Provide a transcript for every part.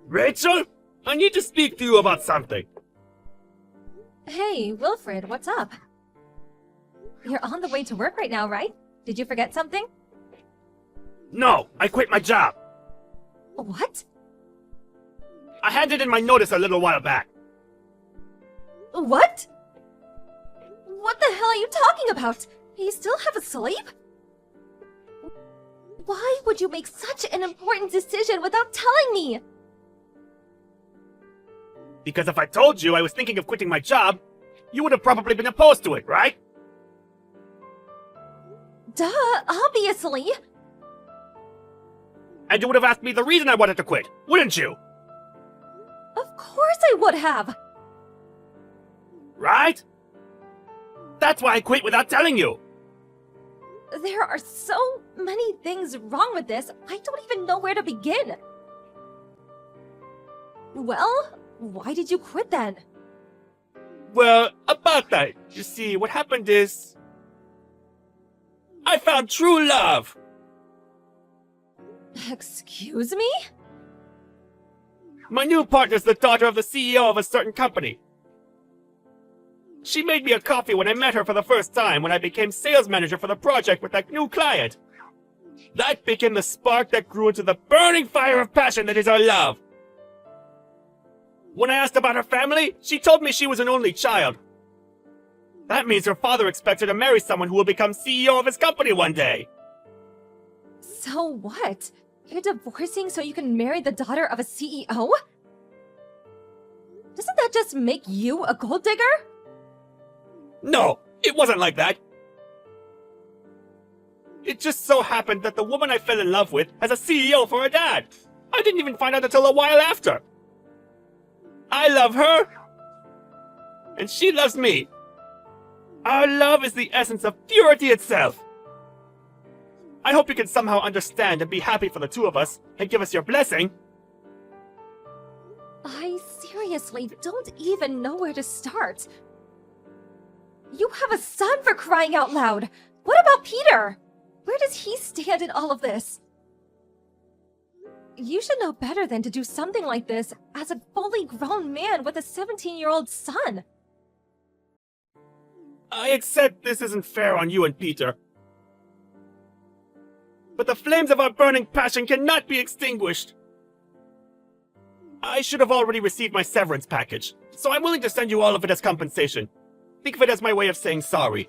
Rachel? I need to speak to you about something. Hey, Wilfred, what's up? You're on the way to work right now, right? Did you forget something? No, I quit my job. What? I handed in my notice a little while back. What? What the hell are you talking about? You still have a sleep? Why would you make such an important decision without telling me? Because if I told you I was thinking of quitting my job, you would have probably been opposed to it, right? Duh, obviously. And you would have asked me the reason I wanted to quit, wouldn't you? Of course I would have. Right? That's why I quit without telling you. There are so many things wrong with this, I don't even know where to begin. Well, why did you quit then? Well, about that. You see, what happened is... I found true love! Excuse me? My new partner's the daughter of the CEO of a certain company. She made me a coffee when I met her for the first time when I became sales manager for the project with that new client. That became the spark that grew into the burning fire of passion that is our love. When I asked about her family, she told me she was an only child. That means her father expects her to marry someone who will become CEO of his company one day. So what? You're divorcing so you can marry the daughter of a CEO? Doesn't that just make you a gold digger? No, it wasn't like that. It just so happened that the woman I fell in love with has a CEO for a dad. I didn't even find out until a while after. I love her, and she loves me. Our love is the essence of purity itself. I hope you can somehow understand and be happy for the two of us and give us your blessing. I seriously don't even know where to start. You have a son, for crying out loud! What about Peter? Where does he stand in all of this? You should know better than to do something like this as a fully grown man with a 17-year-old son. I accept this isn't fair on you and Peter. But the flames of our burning passion cannot be extinguished. I should have already received my severance package, so I'm willing to send you all of it as compensation. Think of it as my way of saying sorry.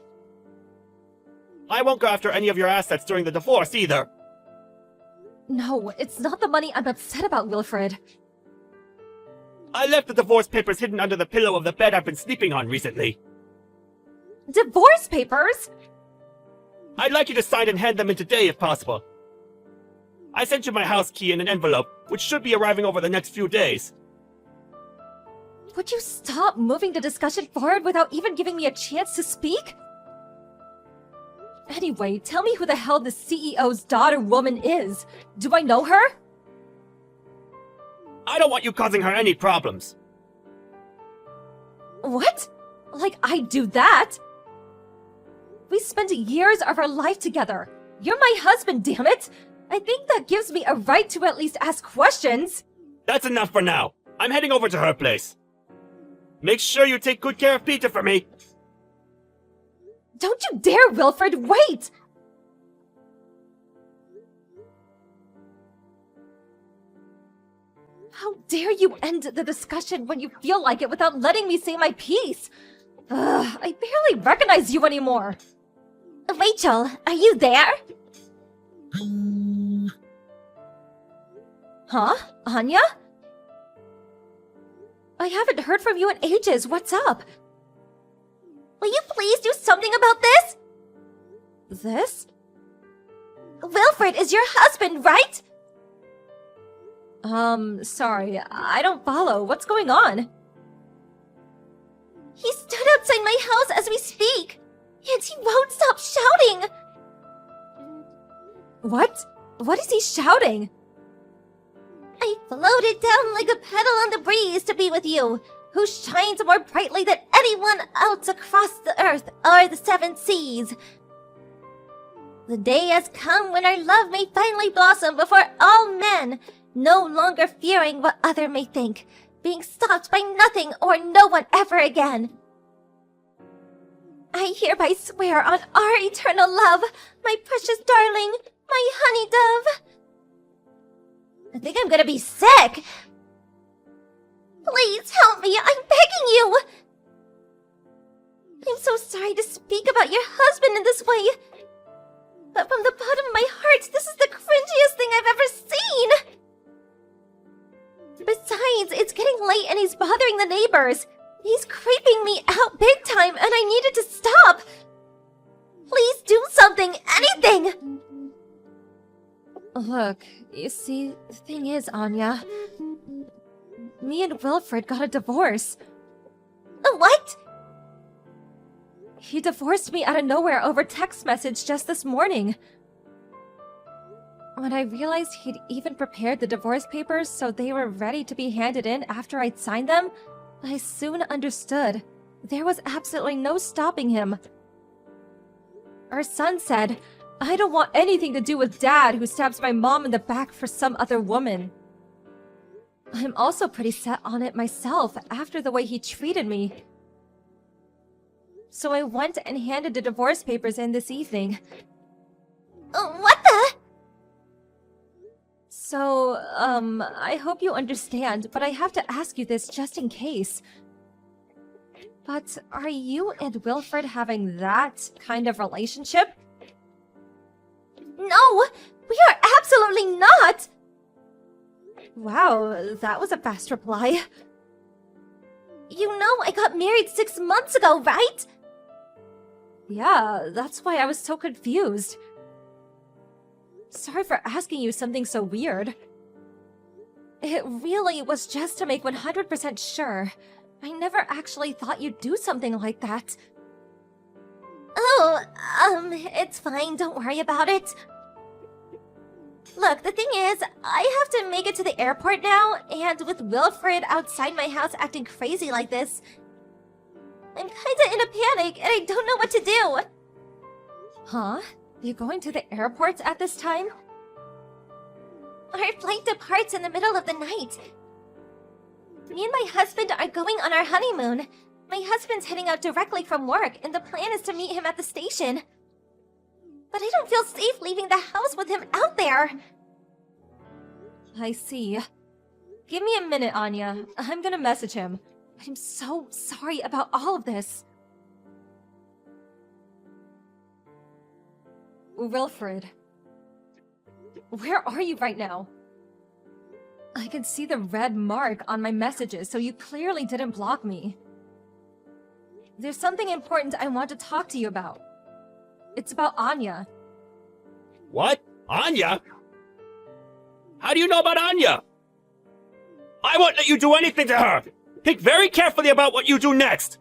I won't go after any of your assets during the divorce either. No, it's not the money I'm upset about, Wilfred. I left the divorce papers hidden under the pillow of the bed I've been sleeping on recently. Divorce papers? I'd like you to sign and hand them in today if possible. I sent you my house key in an envelope, which should be arriving over the next few days. Would you stop moving the discussion forward without even giving me a chance to speak? Anyway, tell me who the hell the CEO's daughter woman is. Do I know her? I don't want you causing her any problems. What? Like I do that? We spent years of our life together. You're my husband, damn it! I think that gives me a right to at least ask questions. That's enough for now. I'm heading over to her place. Make sure you take good care of Peter for me. Don't you dare, Wilfred! Wait! How dare you end the discussion when you feel like it without letting me say my piece? Ugh, I barely recognize you anymore. Rachel, are you there? Huh? Anya? I haven't heard from you in ages. What's up? Will you please do something about this? This? Wilfred is your husband, right? Sorry, I don't follow. What's going on? He stood outside my house as we speak, and he won't stop shouting! What? What is he shouting? I floated down like a petal on the breeze to be with you, who shines more brightly than anyone else across the earth or the seven seas. The day has come when our love may finally blossom before all men, No longer fearing what other may think, being stopped by nothing or no one ever again. I hereby swear on our eternal love, my precious darling, my honey dove. I think I'm gonna be sick. Please help me, I'm begging you. I'm so sorry to speak about your husband in this way. But from the bottom of my heart, this is the cringiest thing I've ever seen. Besides, it's getting late and he's bothering the neighbors. He's creeping me out big time and I needed to stop. Please do something, anything. Look, you see, the thing is, Anya, me and Wilfred got a divorce. A what? He divorced me out of nowhere over text message just this morning. When I realized he'd even prepared the divorce papers so they were ready to be handed in after I'd signed them, I soon understood. There was absolutely no stopping him. Our son said, I don't want anything to do with Dad who stabs my mom in the back for some other woman. I'm also pretty set on it myself after the way he treated me. So I went and handed the divorce papers in this evening. What the? So, I hope you understand, but I have to ask you this just in case. But are you and Wilfred having that kind of relationship? No, we are absolutely not! Wow, that was a fast reply. You know I got married 6 months ago, right? Yeah, that's why I was so confused. Sorry for asking you something so weird. It really was just to make 100% sure. I never actually thought you'd do something like that. Oh, it's fine, don't worry about it. Look, the thing is, I have to make it to the airport now, and with Wilfred outside my house acting crazy like this, I'm kinda in a panic and I don't know what to do. Huh? You're going to the airport at this time? Our flight departs in the middle of the night. Me and my husband are going on our honeymoon. My husband's heading out directly from work, and the plan is to meet him at the station. But I don't feel safe leaving the house with him out there. I see. Give me a minute, Anya. I'm gonna message him. I'm so sorry about all of this. Wilfred. Where are you right now? I can see the red mark on my messages, so you clearly didn't block me. There's something important I want to talk to you about. It's about Anya. What? Anya? How do you know about Anya? I won't let you do anything to her! Think very carefully about what you do next!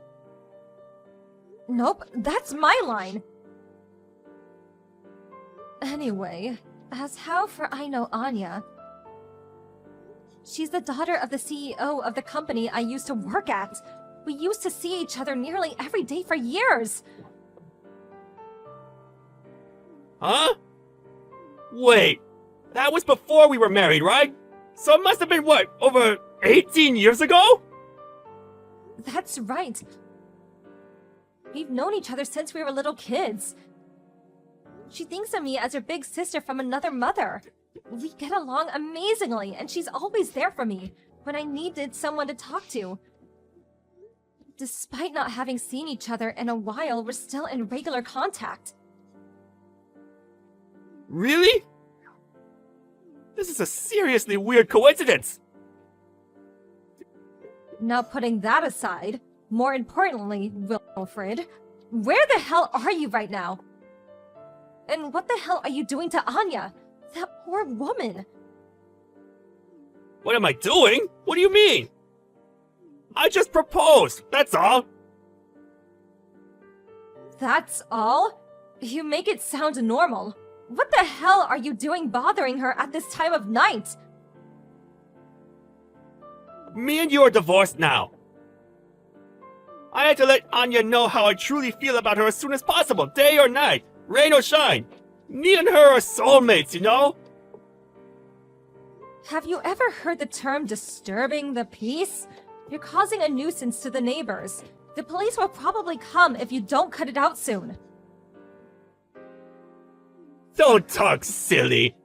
Nope, that's my line. Anyway, as how for I know Anya, she's the daughter of the CEO of the company I used to work at. We used to see each other nearly every day for years. Huh? Wait, that was before we were married, right? So it must have been, what, over 18 years ago? That's right. We've known each other since we were little kids. She thinks of me as her big sister from another mother. We get along amazingly, and she's always there for me when I needed someone to talk to. Despite not having seen each other in a while, we're still in regular contact. Really? This is a seriously weird coincidence. Now putting that aside, more importantly, Wilfred, where the hell are you right now? And what the hell are you doing to Anya? That poor woman. What am I doing? What do you mean? I just proposed, that's all. That's all? You make it sound normal. What the hell are you doing bothering her at this time of night? Me and you are divorced now. I had to let Anya know how I truly feel about her as soon as possible, day or night, rain or shine. Me and her are soulmates, you know? Have you ever heard the term disturbing the peace? You're causing a nuisance to the neighbors. The police will probably come if you don't cut it out soon. Don't talk silly.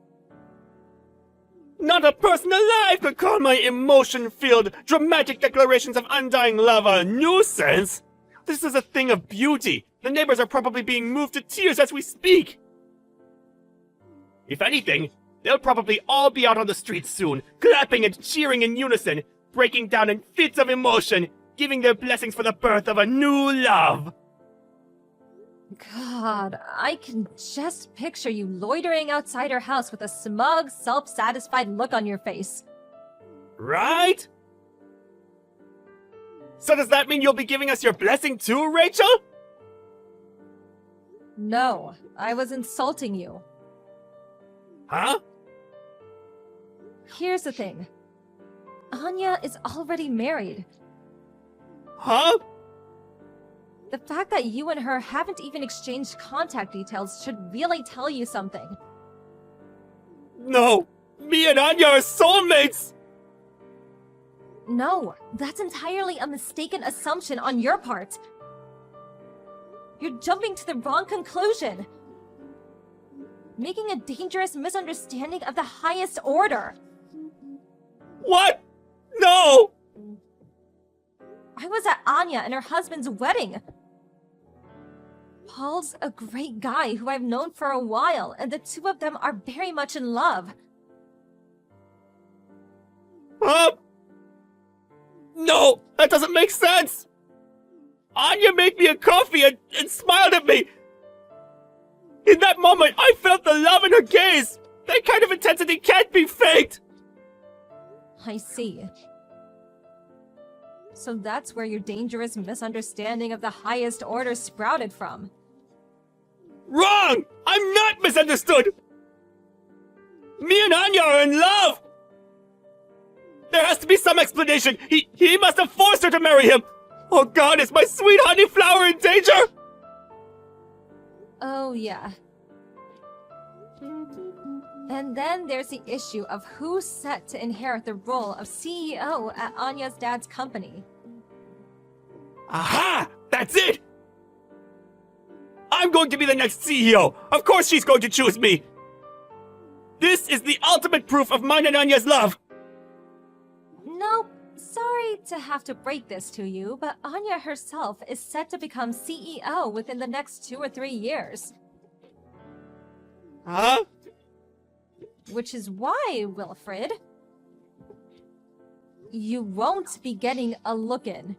Not a person alive could call my emotion-filled, dramatic declarations of undying love a nuisance. This is a thing of beauty. The neighbors are probably being moved to tears as we speak. If anything, they'll probably all be out on the streets soon, clapping and cheering in unison, breaking down in fits of emotion, giving their blessings for the birth of a new love. God, I can just picture you loitering outside her house with a smug, self-satisfied look on your face. Right? So does that mean you'll be giving us your blessing too, Rachel? No, I was insulting you. Huh? Here's the thing. Anya is already married. Huh? The fact that you and her haven't even exchanged contact details should really tell you something. No! Me and Anya are soulmates! No, that's entirely a mistaken assumption on your part. You're jumping to the wrong conclusion. Making a dangerous misunderstanding of the highest order. What? No! I was at Anya and her husband's wedding. Paul's a great guy who I've known for a while, and the two of them are very much in love. Huh? No, that doesn't make sense! Anya made me a coffee and smiled at me! In that moment, I felt the love in her gaze! That kind of intensity can't be faked! I see. So that's where your dangerous misunderstanding of the highest order sprouted from. Wrong! I'm not misunderstood! Me and Anya are in love! There has to be some explanation! He must have forced her to marry him! Oh God, is my sweet honey flower in danger? Oh, yeah. And then there's the issue of who's set to inherit the role of CEO at Anya's dad's company. Aha! That's it! I'm going to be the next CEO! Of course she's going to choose me! This is the ultimate proof of mine and Anya's love! Nope. Sorry to have to break this to you, but Anya herself is set to become CEO within the next 2 or 3 years. Huh? Which is why, Wilfred, you won't be getting a look-in.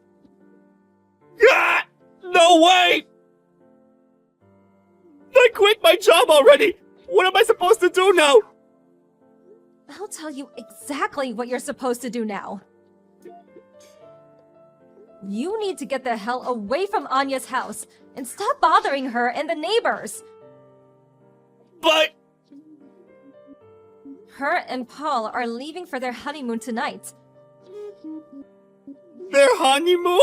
Ah! No way! I quit my job already! What am I supposed to do now? I'll tell you exactly what you're supposed to do now. You need to get the hell away from Anya's house and stop bothering her and the neighbors. But... Her and Paul are leaving for their honeymoon tonight. their honeymoon?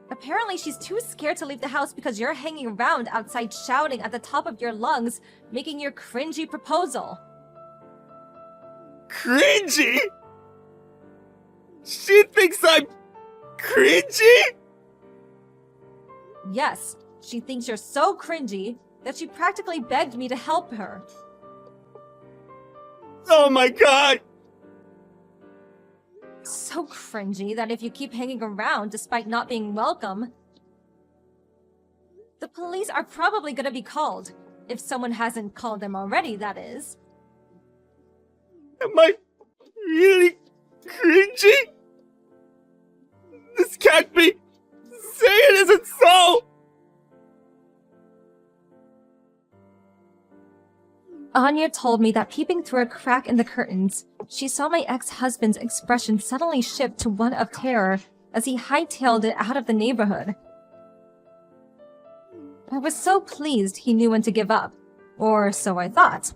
Apparently she's too scared to leave the house because you're hanging around outside shouting at the top of your lungs, making your cringy proposal. Cringy? She thinks I'm cringy? Yes, she thinks you're so cringy that she practically begged me to help her. Oh my god! So cringy that if you keep hanging around despite not being welcome, the police are probably gonna be called. If someone hasn't called them already, that is. Am I really cringy? This can't be. Say it isn't so! Anya told me that peeping through a crack in the curtains, she saw my ex-husband's expression suddenly shift to one of terror as he hightailed it out of the neighborhood. I was so pleased he knew when to give up, or so I thought.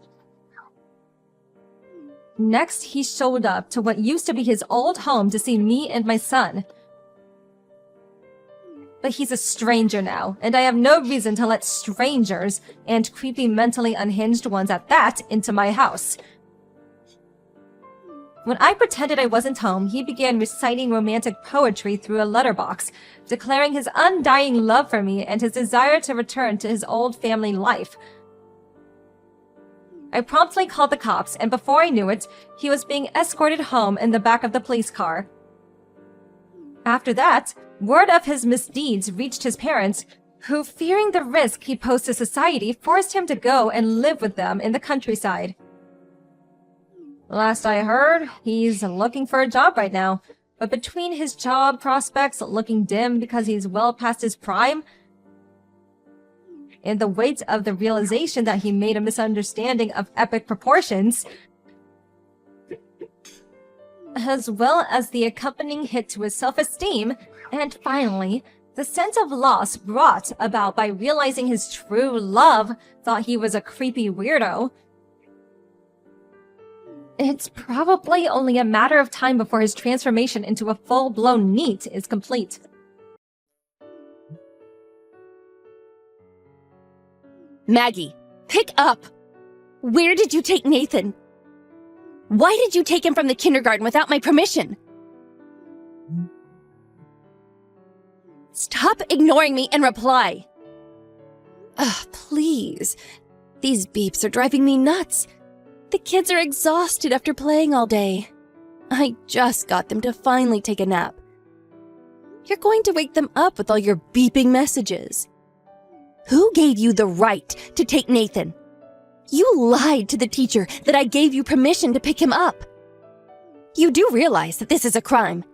Next, he showed up to what used to be his old home to see me and my son. But he's a stranger now, and I have no reason to let strangers, and creepy mentally unhinged ones at that, into my house. When I pretended I wasn't home, he began reciting romantic poetry through a letterbox, declaring his undying love for me and his desire to return to his old family life. I promptly called the cops, and before I knew it, he was being escorted home in the back of the police car. After that, word of his misdeeds reached his parents, who, fearing the risk he posed to society, forced him to go and live with them in the countryside. Last I heard, he's looking for a job right now, but between his job prospects looking dim because he's well past his prime, and the weight of the realization that he made a misunderstanding of epic proportions, as well as the accompanying hit to his self-esteem, and finally, the sense of loss brought about by realizing his true love thought he was a creepy weirdo, it's probably only a matter of time before his transformation into a full-blown NEET is complete. Maggie, pick up! Where did you take Nathan? Why did you take him from the kindergarten without my permission? Stop ignoring me and reply! Ugh, please. These beeps are driving me nuts. The kids are exhausted after playing all day. I just got them to finally take a nap. You're going to wake them up with all your beeping messages. Who gave you the right to take Nathan? You lied to the teacher that I gave you permission to pick him up. You do realize that this is a crime.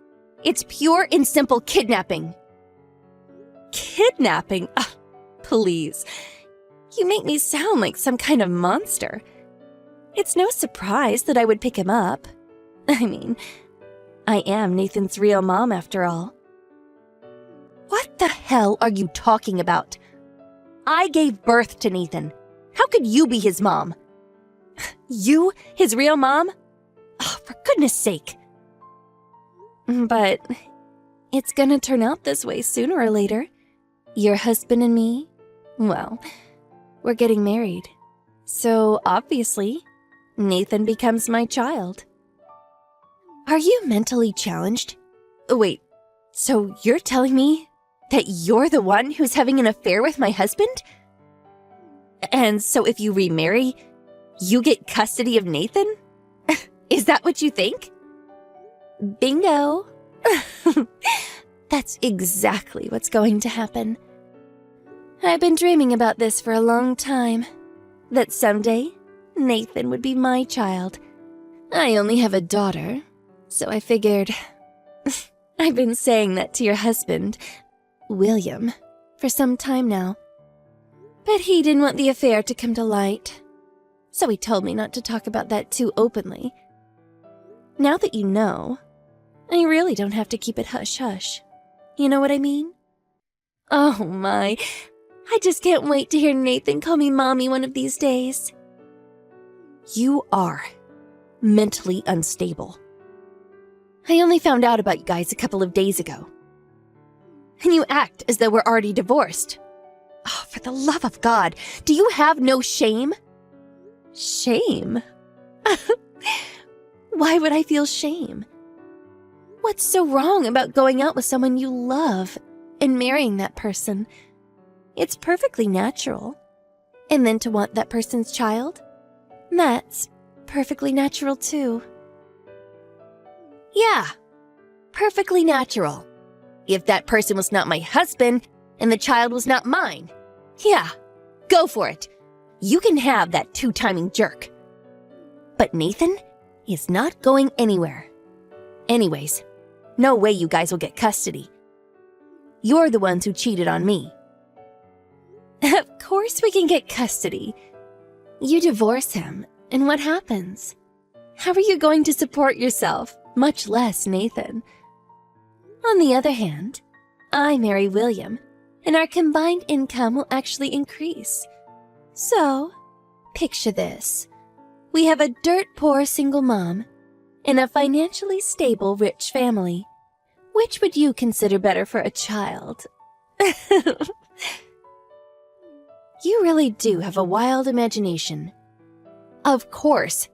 It's pure and simple kidnapping. Kidnapping? Ugh, please. You make me sound like some kind of monster. It's no surprise that I would pick him up. I mean, I am Nathan's real mom after all. What the hell are you talking about? I gave birth to Nathan. How could you be his mom? You, his real mom? Oh, for goodness sake. But it's gonna turn out this way sooner or later. Your husband and me, well, we're getting married. So obviously, Nathan becomes my child. Are you mentally challenged? Wait, so you're telling me that you're the one who's having an affair with my husband? And so if you remarry, you get custody of Nathan? Is that what you think? Bingo. That's exactly what's going to happen. I've been dreaming about this for a long time. That someday, Nathan would be my child. I only have a daughter, so I figured... I've been saying that to your husband, William, for some time now. But he didn't want the affair to come to light, so he told me not to talk about that too openly. Now that you know, I really don't have to keep it hush-hush. You know what I mean? Oh my, I just can't wait to hear Nathan call me Mommy one of these days. You are mentally unstable. I only found out about you guys a couple of days ago. And you act as though we're already divorced. Oh, for the love of God, do you have no shame? Shame? Why would I feel shame? What's so wrong about going out with someone you love and marrying that person? It's perfectly natural. And then to want that person's child? That's perfectly natural too. Yeah, perfectly natural. If that person was not my husband and the child was not mine, yeah, go for it. You can have that two-timing jerk. But Nathan is not going anywhere. Anyways, no way you guys will get custody. You're the ones who cheated on me. Of course we can get custody. You divorce him, and what happens? How are you going to support yourself, much less Nathan? On the other hand, I marry William, and our combined income will actually increase. So, picture this. We have a dirt-poor single mom and a financially stable rich family. Which would you consider better for a child? You really do have a wild imagination. Of course,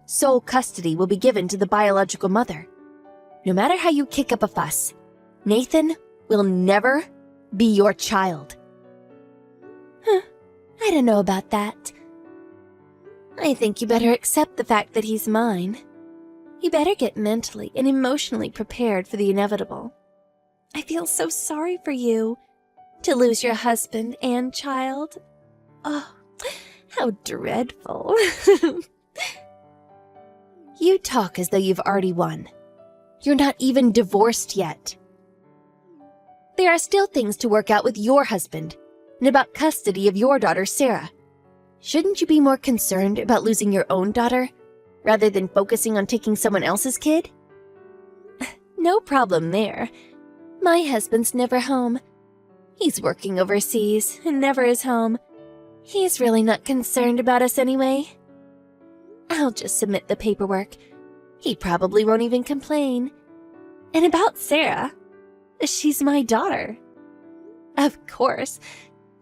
sole custody will be given to the biological mother. No matter how you kick up a fuss, Nathan will never be your child. I don't know about that. I think you better accept the fact that he's mine. You better get mentally and emotionally prepared for the inevitable. I feel so sorry for you to lose your husband and child. Oh, how dreadful. You talk as though you've already won. You're not even divorced yet. There are still things to work out with your husband and about custody of your daughter, Sarah. Shouldn't you be more concerned about losing your own daughter rather than focusing on taking someone else's kid? No problem there. My husband's never home. He's working overseas and never is home. He's really not concerned about us anyway. I'll just submit the paperwork. He probably won't even complain. And about Sarah, she's my daughter. Of course,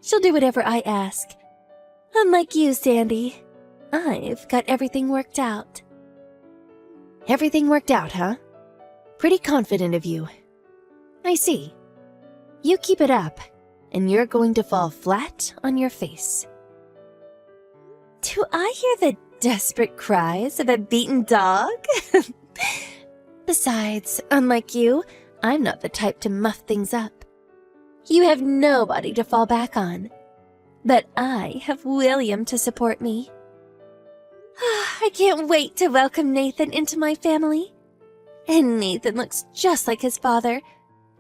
she'll do whatever I ask. Unlike you, Sandy, I've got everything worked out. Everything worked out, huh? Pretty confident of you. I see. You keep it up, and you're going to fall flat on your face. Do I hear the desperate cries of a beaten dog? Besides, unlike you, I'm not the type to muff things up. You have nobody to fall back on. But I have William to support me. I can't wait to welcome Nathan into my family. And Nathan looks just like his father.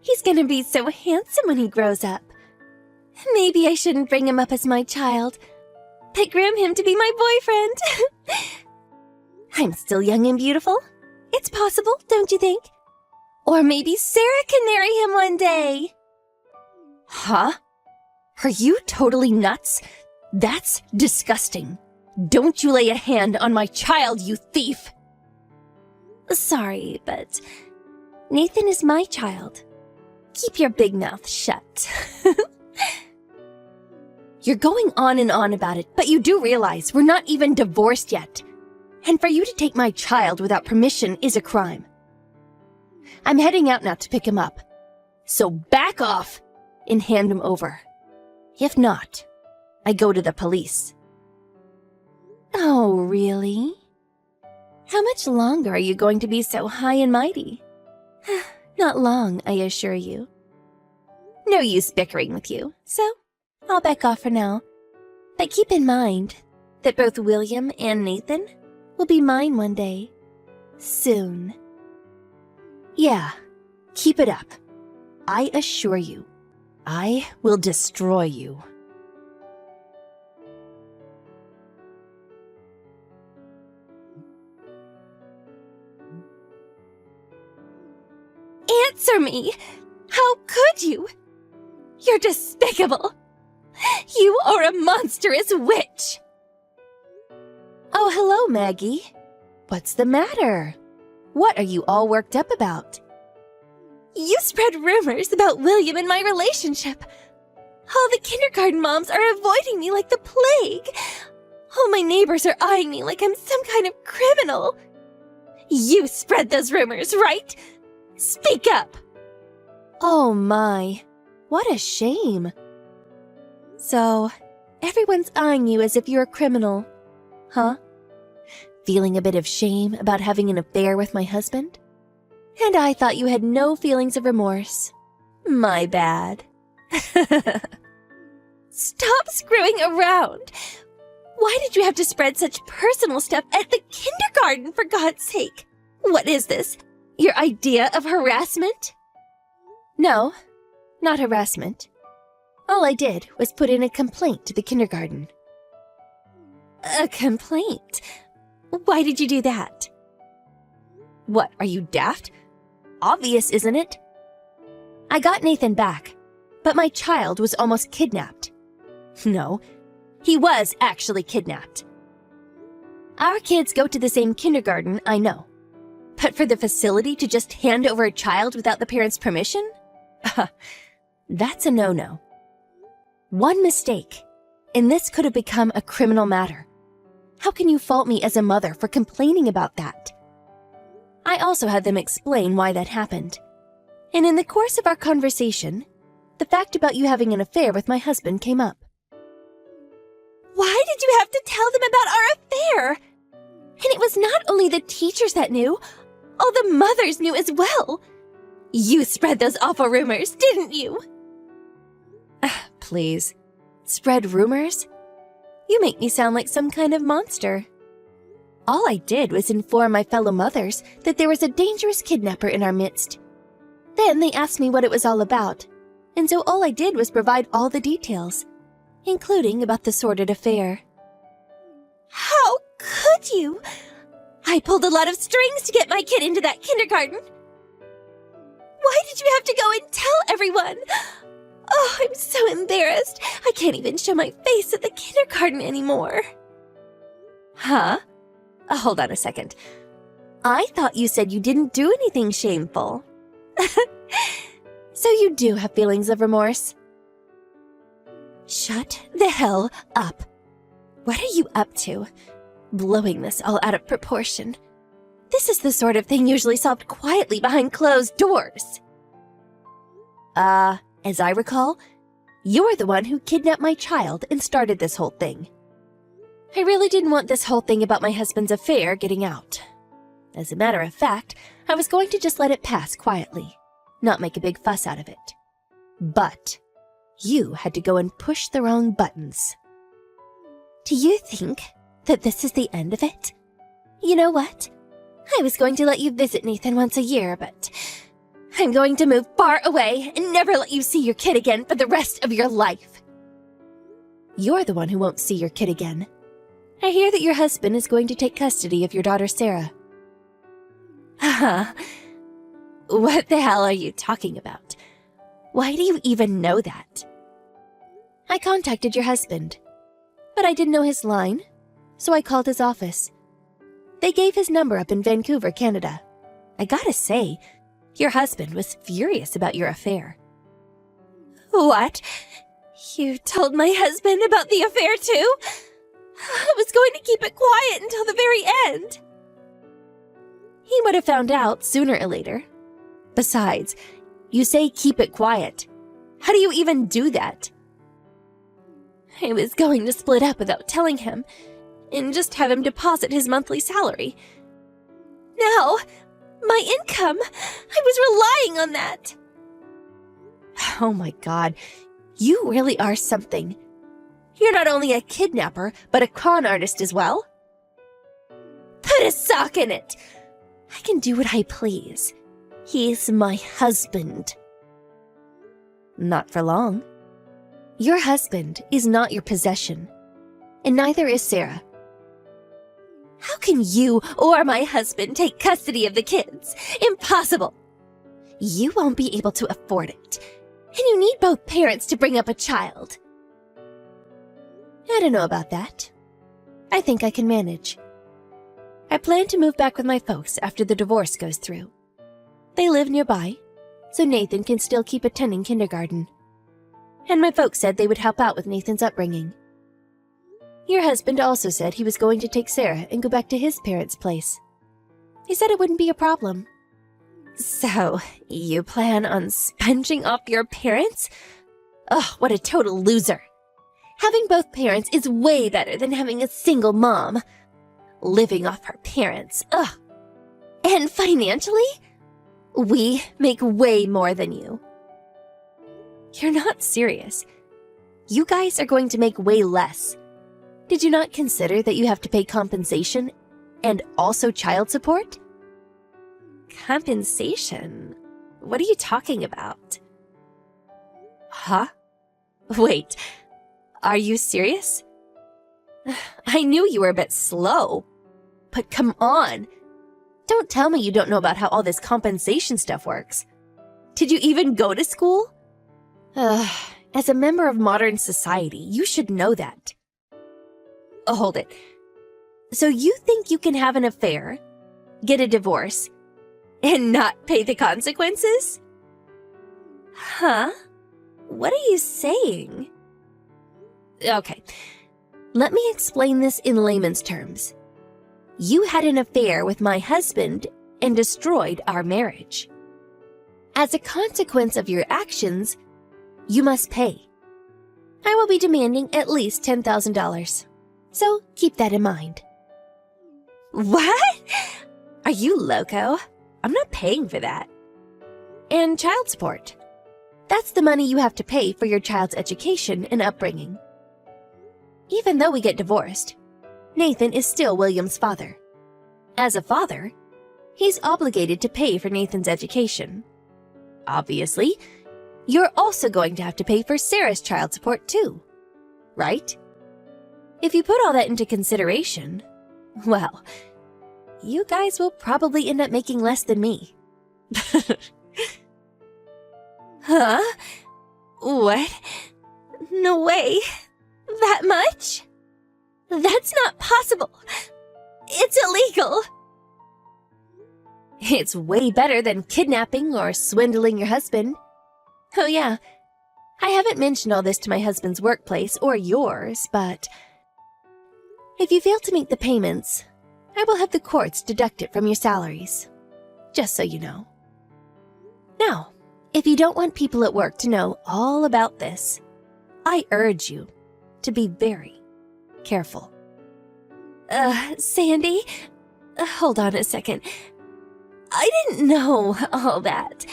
He's gonna be so handsome when he grows up. Maybe I shouldn't bring him up as my child, but groom him to be my boyfriend. I'm still young and beautiful. It's possible, don't you think? Or maybe Sarah can marry him one day. Huh? Are you totally nuts? That's disgusting. Don't you lay a hand on my child, you thief! Sorry, but Nathan is my child. Keep your big mouth shut. You're going on and on about it, but you do realize we're not even divorced yet. And for you to take my child without permission is a crime. I'm heading out now to pick him up. So back off and hand him over. If not, I go to the police. Oh, really? How much longer are you going to be so high and mighty? Not long, I assure you. No use bickering with you, so I'll back off for now. But keep in mind that both William and Nathan will be mine one day. Soon. Yeah, keep it up. I assure you, I will destroy you. Answer me! How could you? You're despicable! You are a monstrous witch! Oh, hello, Maggie. What's the matter? What are you all worked up about? You spread rumors about William and my relationship. All the kindergarten moms are avoiding me like the plague. All my neighbors are eyeing me like I'm some kind of criminal. You spread those rumors, right? Speak up! Oh my, what a shame. So, everyone's eyeing you as if you're a criminal, huh? Feeling a bit of shame about having an affair with my husband? And I thought you had no feelings of remorse. My bad. Stop screwing around! Why did you have to spread such personal stuff at the kindergarten, for God's sake? What is this? Your idea of harassment? No, not harassment. All I did was put in a complaint to the kindergarten. A complaint? Why did you do that? What, are you daft? Obvious, isn't it? I got Nathan back, but my child was almost kidnapped. No, he was actually kidnapped. Our kids go to the same kindergarten, I know. But for the facility to just hand over a child without the parents' permission? That's a no-no. One mistake, and this could have become a criminal matter. How can you fault me as a mother for complaining about that? I also had them explain why that happened. And in the course of our conversation, the fact about you having an affair with my husband came up. Why did you have to tell them about our affair? And it was not only the teachers that knew, all the mothers knew as well. You spread those awful rumors, didn't you? Please. Spread rumors? You make me sound like some kind of monster. All I did was inform my fellow mothers that there was a dangerous kidnapper in our midst. Then they asked me what it was all about, and so all I did was provide all the details, including about the sordid affair. How could you? I pulled a lot of strings to get my kid into that kindergarten. Why did you have to go and tell everyone? Oh, I'm so embarrassed. I can't even show my face at the kindergarten anymore. Huh? Hold on a second. I thought you said you didn't do anything shameful. So you do have feelings of remorse? Shut the hell up. What are you up to? Blowing this all out of proportion. This is the sort of thing usually solved quietly behind closed doors. As I recall, you're the one who kidnapped my child and started this whole thing. I really didn't want this whole thing about my husband's affair getting out. As a matter of fact, I was going to just let it pass quietly, not make a big fuss out of it. But you had to go and push the wrong buttons. Do you think that this is the end of it? You know what? I was going to let you visit Nathan once a year, but I'm going to move far away and never let you see your kid again for the rest of your life. You're the one who won't see your kid again. I hear that your husband is going to take custody of your daughter Sarah. What the hell are you talking about? Why do you even know that? I contacted your husband, but I didn't know his line, so I called his office. They gave his number up in Vancouver, Canada. I gotta say, your husband was furious about your affair. What? You told my husband about the affair too? I was going to keep it quiet until the very end. He would have found out sooner or later. Besides, you say keep it quiet. How do you even do that? I was going to split up without telling him, and just have him deposit his monthly salary. Now, my income, I was relying on that. Oh my God, you really are something. You're not only a kidnapper, but a con artist as well. Put a sock in it. I can do what I please. He's my husband. Not for long. Your husband is not your possession, and neither is Sarah. How can you or my husband take custody of the kids? Impossible! You won't be able to afford it, and you need both parents to bring up a child. I don't know about that. I think I can manage. I plan to move back with my folks after the divorce goes through. They live nearby, so Nathan can still keep attending kindergarten. And my folks said they would help out with Nathan's upbringing. Your husband also said he was going to take Sarah and go back to his parents' place. He said it wouldn't be a problem. So, you plan on sponging off your parents? Ugh, what a total loser. Having both parents is way better than having a single mom. Living off her parents, ugh. And financially? We make way more than you. You're not serious. You guys are going to make way less. Did you not consider that you have to pay compensation and also child support? Compensation? What are you talking about? Huh? Wait, are you serious? I knew you were a bit slow, but come on. Don't tell me you don't know about how all this compensation stuff works. Did you even go to school? As a member of modern society, you should know that. Oh, hold it. So you think you can have an affair, get a divorce, and not pay the consequences? Huh? What are you saying? Okay. Let me explain this in layman's terms. You had an affair with my husband and destroyed our marriage. As a consequence of your actions, you must pay. I will be demanding at least $10,000. So keep that in mind. What? Are you loco? I'm not paying for that. And child support. That's the money you have to pay for your child's education and upbringing. Even though we get divorced, Nathan is still William's father. As a father, he's obligated to pay for Nathan's education. Obviously, you're also going to have to pay for Sarah's child support too, right? If you put all that into consideration, well, you guys will probably end up making less than me. Huh? What? No way. That much? That's not possible. It's illegal. It's way better than kidnapping or swindling your husband. Oh yeah, I haven't mentioned all this to my husband's workplace or yours, but if you fail to make the payments, I will have the courts deduct it from your salaries. Just so you know. Now, if you don't want people at work to know all about this, I urge you to be very careful. Sandy? Hold on a second. I didn't know all that.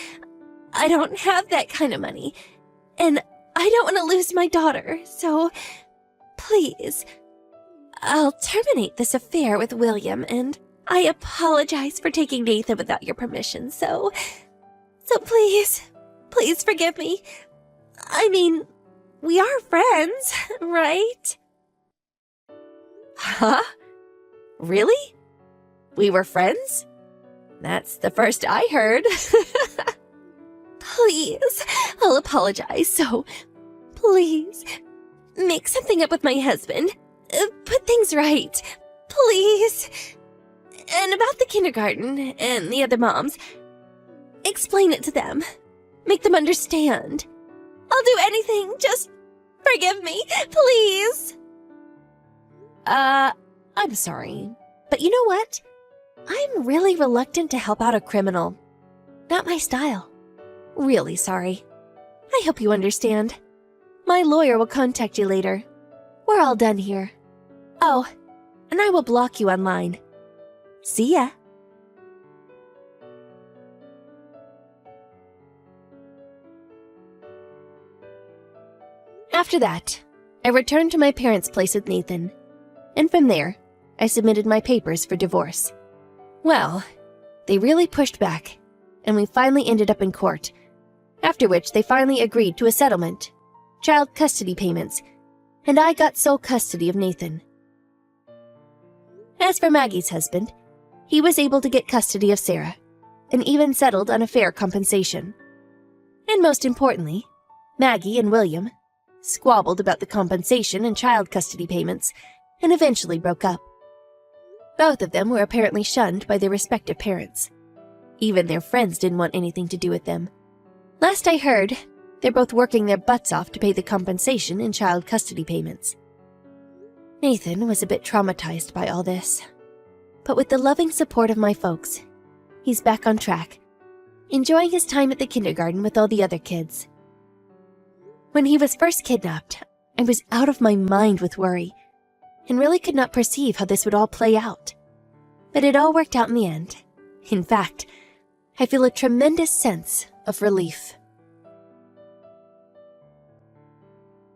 I don't have that kind of money, and I don't want to lose my daughter, so please, I'll terminate this affair with William, and I apologize for taking Nathan without your permission, so please forgive me. I mean, we are friends, right? Huh? Really? We were friends? That's the first I heard. Please, I'll apologize, so please, make something up with my husband. Put things right, please. And about the kindergarten and the other moms, explain it to them. Make them understand. I'll do anything, just forgive me, please. I'm sorry, but you know what? I'm really reluctant to help out a criminal. Not my style. Really sorry. I hope you understand. My lawyer will contact you later. We're all done here. Oh, and I will block you online. See ya. After that, I returned to my parents' place with Nathan, and from there, I submitted my papers for divorce. Well, they really pushed back, and we finally ended up in court, after which they finally agreed to a settlement, child custody payments, and I got sole custody of Nathan. As for Maggie's husband, he was able to get custody of Sarah, and even settled on a fair compensation. And most importantly, Maggie and William squabbled about the compensation and child custody payments, and eventually broke up. Both of them were apparently shunned by their respective parents. Even their friends didn't want anything to do with them. Last I heard, they're both working their butts off to pay the compensation and child custody payments. Nathan was a bit traumatized by all this. But with the loving support of my folks, he's back on track, enjoying his time at the kindergarten with all the other kids. When he was first kidnapped, I was out of my mind with worry, and really could not perceive how this would all play out. But it all worked out in the end. In fact, I feel a tremendous sense of relief.